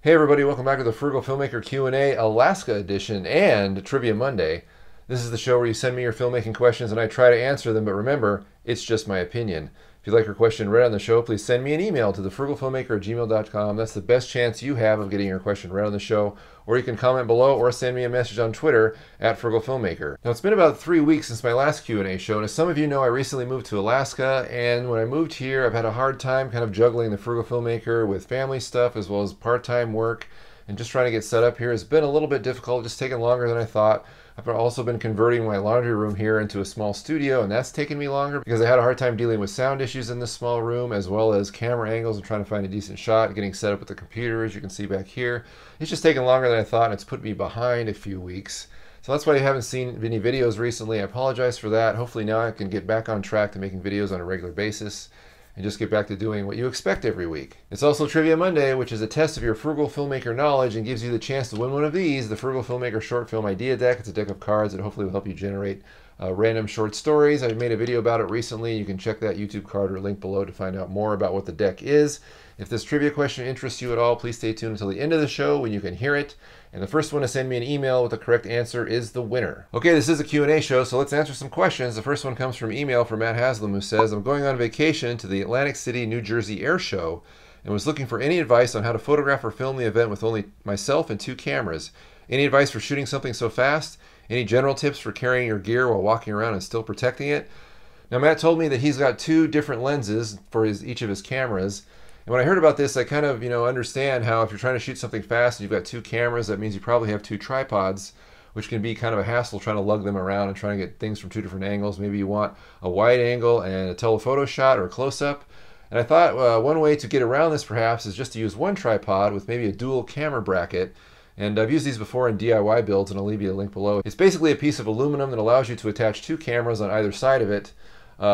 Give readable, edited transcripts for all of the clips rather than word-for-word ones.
Hey everybody, welcome back to the Frugal Filmmaker Q&A Alaska edition and Trivia Monday. This is the show where you send me your filmmaking questions and I try to answer them, but remember, it's just my opinion. If you'd like your question read on the show, please send me an email to thefrugalfilmmaker@gmail.com. That's the best chance you have of getting your question read on the show. Or you can comment below or send me a message on Twitter @FrugalFilmmaker. Now, it's been about 3 weeks since my last Q&A show, and as some of you know, I recently moved to Alaska, and when I moved here, I've had a hard time kind of juggling the Frugal Filmmaker with family stuff as well as part-time work, and just trying to get set up here has been a little bit difficult, just taking longer than I thought. I've also been converting my laundry room here into a small studio, and that's taken me longer because I had a hard time dealing with sound issues in this small room as well as camera angles and trying to find a decent shot, getting set up with the computer, as you can see back here. It's just taken longer than I thought, and it's put me behind a few weeks. So that's why you haven't seen any videos recently. I apologize for that. Hopefully now I can get back on track to making videos on a regular basis and just get back to doing what you expect every week. It's also Trivia Monday, which is a test of your Frugal Filmmaker knowledge and gives you the chance to win one of these, the Frugal Filmmaker Short Film Idea Deck. It's a deck of cards that hopefully will help you generate random short stories. I made a video about it recently. You can check that YouTube card or link below to find out more about what the deck is. If this trivia question interests you at all, please stay tuned until the end of the show when you can hear it. And the first one to send me an email with the correct answer is the winner. Okay, this is a Q&A show, so let's answer some questions. The first one comes from email from Matt Haslam, who says, I'm going on vacation to the Atlantic City, New Jersey air show and was looking for any advice on how to photograph or film the event with only myself and 2 cameras. Any advice for shooting something so fast? Any general tips for carrying your gear while walking around and still protecting it? Now, Matt told me that he's got 2 different lenses for each of his cameras. And when I heard about this, I kind of, understand how if you're trying to shoot something fast and you've got 2 cameras, that means you probably have 2 tripods, which can be kind of a hassle trying to lug them around and trying to get things from 2 different angles. Maybe you want a wide angle and a telephoto shot or a close-up. And I thought one way to get around this perhaps is just to use one tripod with maybe a dual camera bracket. And I've used these before in DIY builds, and I'll leave you a link below. It's basically a piece of aluminum that allows you to attach 2 cameras on either side of it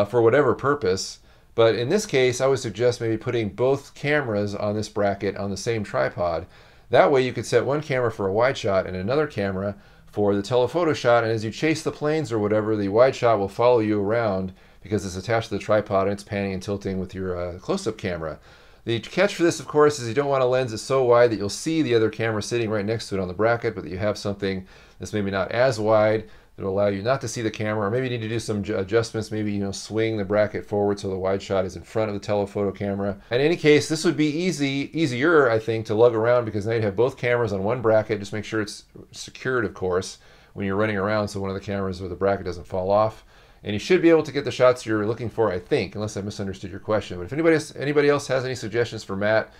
for whatever purpose. But in this case, I would suggest maybe putting both cameras on this bracket on the same tripod. That way you could set one camera for a wide shot and another camera for the telephoto shot, and as you chase the planes or whatever, the wide shot will follow you around because it's attached to the tripod and it's panning and tilting with your close-up camera. The catch for this, of course, is you don't want a lens that's so wide that you'll see the other camera sitting right next to it on the bracket, but that you have something that's maybe not as wide that'll allow you not to see the camera, or maybe you need to do some adjustments, maybe swing the bracket forward so the wide shot is in front of the telephoto camera. In any case, this would be easier, I think, to lug around because now you'd have both cameras on one bracket. Just make sure it's secured, of course, when you're running around so one of the cameras or the bracket doesn't fall off. And you should be able to get the shots you're looking for, I think, unless I misunderstood your question. But if anybody else has any suggestions for Matt,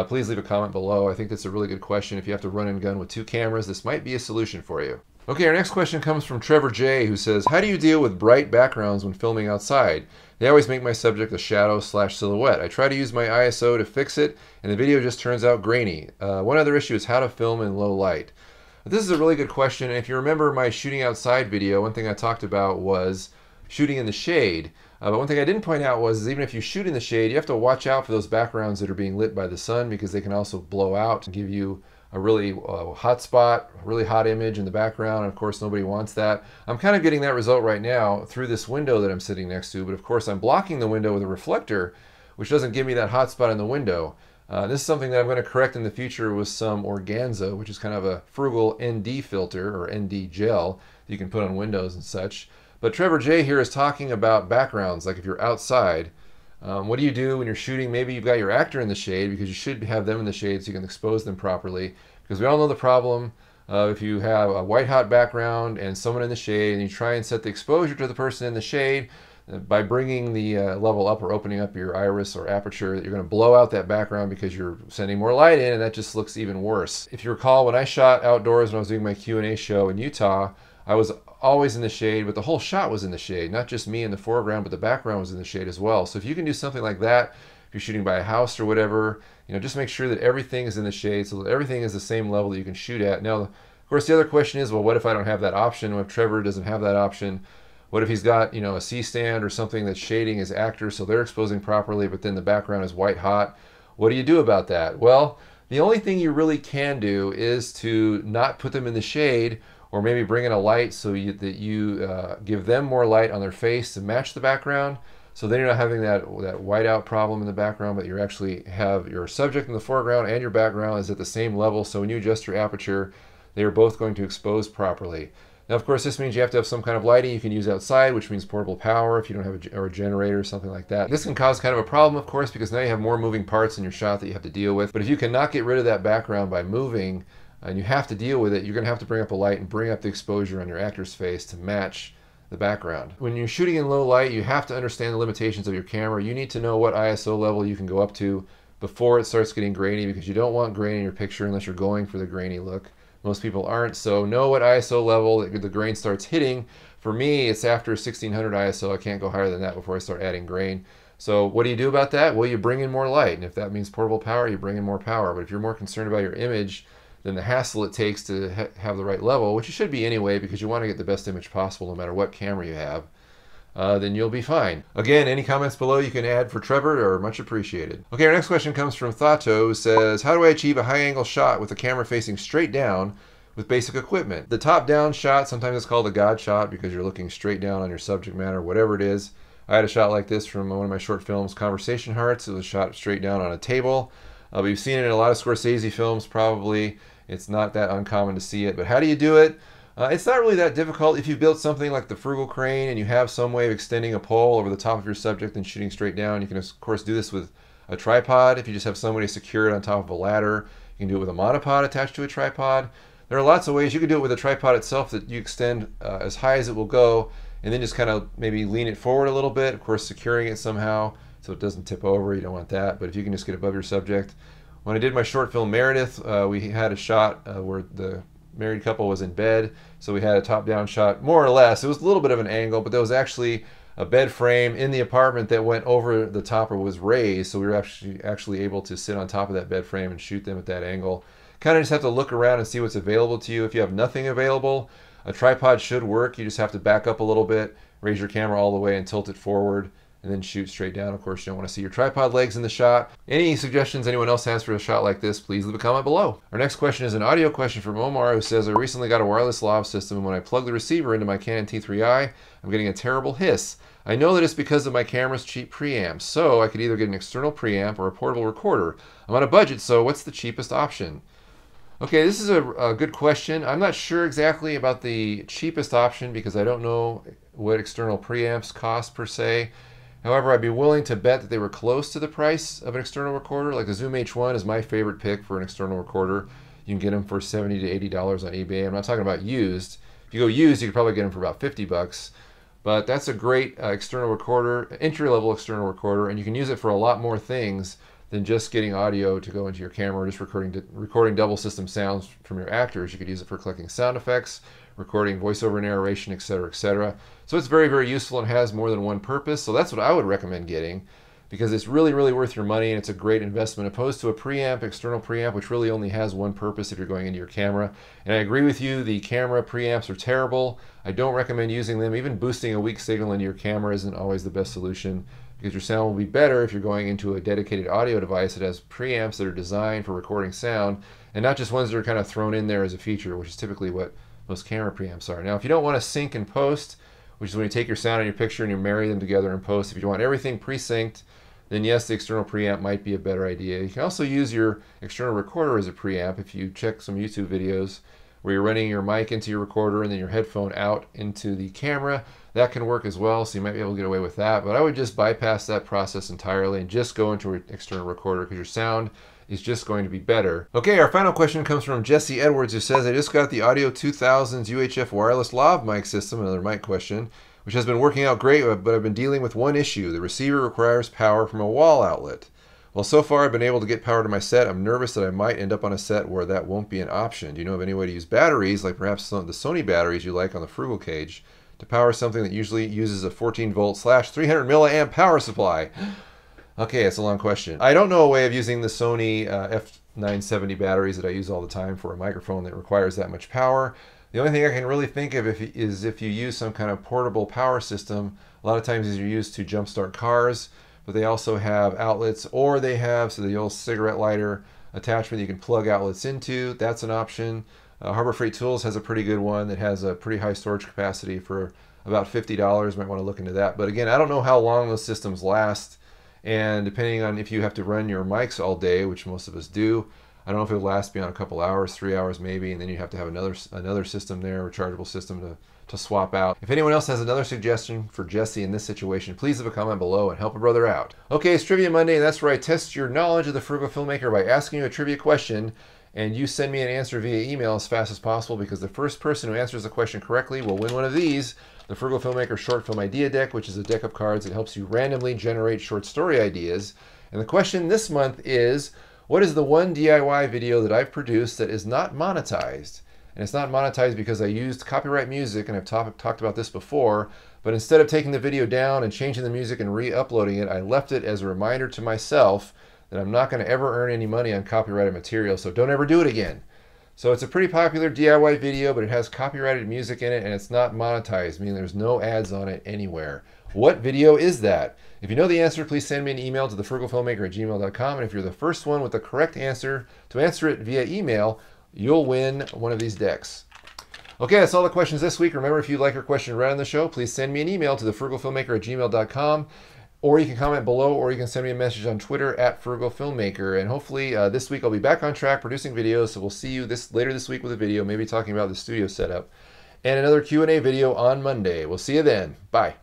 please leave a comment below. I think that's a really good question. If you have to run and gun with 2 cameras, this might be a solution for you. Okay, our next question comes from Trevor J, who says, how do you deal with bright backgrounds when filming outside? They always make my subject a shadow/silhouette. I try to use my ISO to fix it, and the video just turns out grainy. One other issue is how to film in low light. This is a really good question, and if you remember my shooting outside video, one thing I talked about was shooting in the shade. But one thing I didn't point out was even if you shoot in the shade, you have to watch out for those backgrounds that are being lit by the sun because they can also blow out and give you a really hot spot, a really hot image in the background. And of course, nobody wants that. I'm kind of getting that result right now through this window that I'm sitting next to, but of course I'm blocking the window with a reflector, which doesn't give me that hot spot in the window. This is something that I'm going to correct in the future with some organza, which is kind of a Frugal ND filter or ND gel that you can put on windows and such. But Trevor J here is talking about backgrounds, like if you're outside. What do you do when you're shooting? Maybe you've got your actor in the shade because you should have them in the shade so you can expose them properly. Because we all know the problem if you have a white hot background and someone in the shade and you try and set the exposure to the person in the shade by bringing the level up or opening up your iris or aperture, you're going to blow out that background because you're sending more light in, and that just looks even worse. If you recall, when I shot outdoors when I was doing my Q&A show in Utah, I was always in the shade, but the whole shot was in the shade. Not just me in the foreground, but the background was in the shade as well. So if you can do something like that, if you're shooting by a house or whatever, just make sure that everything is in the shade so that everything is the same level that you can shoot at. Now, of course, the other question is, well, what if I don't have that option? What if Trevor doesn't have that option? What if he's got, a C-stand or something that's shading his actors so they're exposing properly, but then the background is white hot? What do you do about that? Well, the only thing you really can do is to not put them in the shade, or maybe bring in a light so that you give them more light on their face to match the background. So then you're not having that whiteout problem in the background, but you actually have your subject in the foreground and your background is at the same level. So when you adjust your aperture, they are both going to expose properly. Now, of course, this means you have to have some kind of lighting you can use outside, which means portable power if you don't have a generator or something like that. This can cause kind of a problem, of course, because now you have more moving parts in your shot that you have to deal with. But if you cannot get rid of that background by moving, and you have to deal with it, you're going to have to bring up a light and bring up the exposure on your actor's face to match the background. When you're shooting in low light, you have to understand the limitations of your camera. You need to know what ISO level you can go up to before it starts getting grainy, because you don't want grain in your picture unless you're going for the grainy look. Most people aren't, so know what ISO level the grain starts hitting. For me, it's after 1600 ISO. I can't go higher than that before I start adding grain. So what do you do about that? Well, you bring in more light, and if that means portable power, you bring in more power. But if you're more concerned about your image than the hassle it takes to have the right level, which you should be anyway, because you want to get the best image possible no matter what camera you have, then you'll be fine. Again, any comments below you can add for Trevor are much appreciated. Okay, our next question comes from Thato, who says, how do I achieve a high angle shot with the camera facing straight down with basic equipment? The top down shot, sometimes it's called a God shot because you're looking straight down on your subject matter, whatever it is. I had a shot like this from one of my short films, Conversation Hearts. It was shot straight down on a table. We've seen it in a lot of Scorsese films probably. It's not that uncommon to see it, but how do you do it? It's not really that difficult. If you built something like the Frugal crane and you have some way of extending a pole over the top of your subject and shooting straight down, you can of course do this with a tripod. If you just have somebody secure it on top of a ladder, you can do it with a monopod attached to a tripod. There are lots of ways. You can do it with a tripod itself that you extend as high as it will go, and then just kind of maybe lean it forward a little bit, of course securing it somehow so it doesn't tip over. You don't want that, but if you can just get above your subject. When I did my short film Meredith, we had a shot where the married couple was in bed, so we had a top-down shot, more or less. It was a little bit of an angle, but there was actually a bed frame in the apartment that went over the top or was raised, so we were actually able to sit on top of that bed frame and shoot them at that angle. Kind of just have to look around and see what's available to you. If you have nothing available, a tripod should work. You just have to back up a little bit, raise your camera all the way and tilt it forward, and then shoot straight down. Of course, you don't want to see your tripod legs in the shot. Any suggestions anyone else has for a shot like this, please leave a comment below. Our next question is an audio question from Omar, who says, I recently got a wireless lav system, and when I plug the receiver into my Canon T3i, I'm getting a terrible hiss. I know that it's because of my camera's cheap preamps, so I could either get an external preamp or a portable recorder. I'm on a budget, so what's the cheapest option? Okay, this is a good question. I'm not sure exactly about the cheapest option because I don't know what external preamps cost per se. However, I'd be willing to bet that they were close to the price of an external recorder. Like the Zoom H1 is my favorite pick for an external recorder. You can get them for $70 to $80 on eBay. I'm not talking about used. If you go used, you could probably get them for about 50 bucks. But that's a great external recorder, entry-level external recorder, and you can use it for a lot more things than just getting audio to go into your camera or just recording double system sounds from your actors. You could use it for collecting sound effects, recording voiceover narration, etc., etc. So it's very, very useful and has more than one purpose. So that's what I would recommend getting because it's really, really worth your money and it's a great investment opposed to a preamp, external preamp, which really only has one purpose if you're going into your camera. And I agree with you, the camera preamps are terrible. I don't recommend using them. Even boosting a weak signal into your camera isn't always the best solution because your sound will be better if you're going into a dedicated audio device that has preamps that are designed for recording sound and not just ones that are kind of thrown in there as a feature, which is typically what most camera preamps are. Now, if you don't want to sync and post, which is when you take your sound and your picture and you marry them together in post, if you want everything pre-synced, then yes, the external preamp might be a better idea. You can also use your external recorder as a preamp if you check some YouTube videos where you're running your mic into your recorder and then your headphone out into the camera. That can work as well, so you might be able to get away with that. But I would just bypass that process entirely and just go into an external recorder because your sound is just going to be better. Okay, our final question comes from Jesse Edwards, who says, I just got the Audio 2000's UHF wireless lav mic system, another mic question, which has been working out great, but I've been dealing with one issue. The receiver requires power from a wall outlet. Well, so far I've been able to get power to my set. I'm nervous that I might end up on a set where that won't be an option. Do you know of any way to use batteries, like perhaps some of the Sony batteries you like on the Frugal cage, to power something that usually uses a 14-volt / 300 milliamp power supply? Okay, it's a long question. I don't know a way of using the Sony F970 batteries that I use all the time for a microphone that requires that much power. The only thing I can really think of is if you use some kind of portable power system. A lot of times these are used to jumpstart cars, but they also have outlets, or they have the old cigarette lighter attachment you can plug outlets into. That's an option. Harbor Freight Tools has a pretty good one that has a pretty high storage capacity for about $50. Might want to look into that. But again, I don't know how long those systems last. And depending on if you have to run your mics all day, which most of us do, I don't know if it'll last beyond a couple hours, 3 hours maybe, and then you have to have another system there, a rechargeable system to swap out. If anyone else has another suggestion for Jesse in this situation, please leave a comment below and help a brother out. Okay, it's Trivia Monday, and that's where I test your knowledge of the Frugal Filmmaker by asking you a trivia question, and you send me an answer via email as fast as possible, because the first person who answers the question correctly will win one of these, the Frugal Filmmaker Short Film Idea Deck, which is a deck of cards that helps you randomly generate short story ideas. And the question this month is, what is the one DIY video that I've produced that is not monetized? And it's not monetized because I used copyright music, and I've talked about this before, but instead of taking the video down and changing the music and re-uploading it, I left it as a reminder to myself that I'm not going to ever earn any money on copyrighted material, so don't ever do it again. So it's a pretty popular DIY video, but it has copyrighted music in it, and it's not monetized, meaning there's no ads on it anywhere. What video is that? If you know the answer, please send me an email to thefrugalfilmmaker@gmail.com, and if you're the first one with the correct answer to answer it via email, you'll win one of these decks. Okay, that's all the questions this week. Remember, if you'd like your question read on the show, please send me an email to thefrugalfilmmaker@gmail.com, or you can comment below, or you can send me a message on Twitter @frugalfilmmaker. And hopefully this week I'll be back on track producing videos, so we'll see you later this week with a video, maybe talking about the studio setup, and another Q&A video on Monday. We'll see you then. Bye.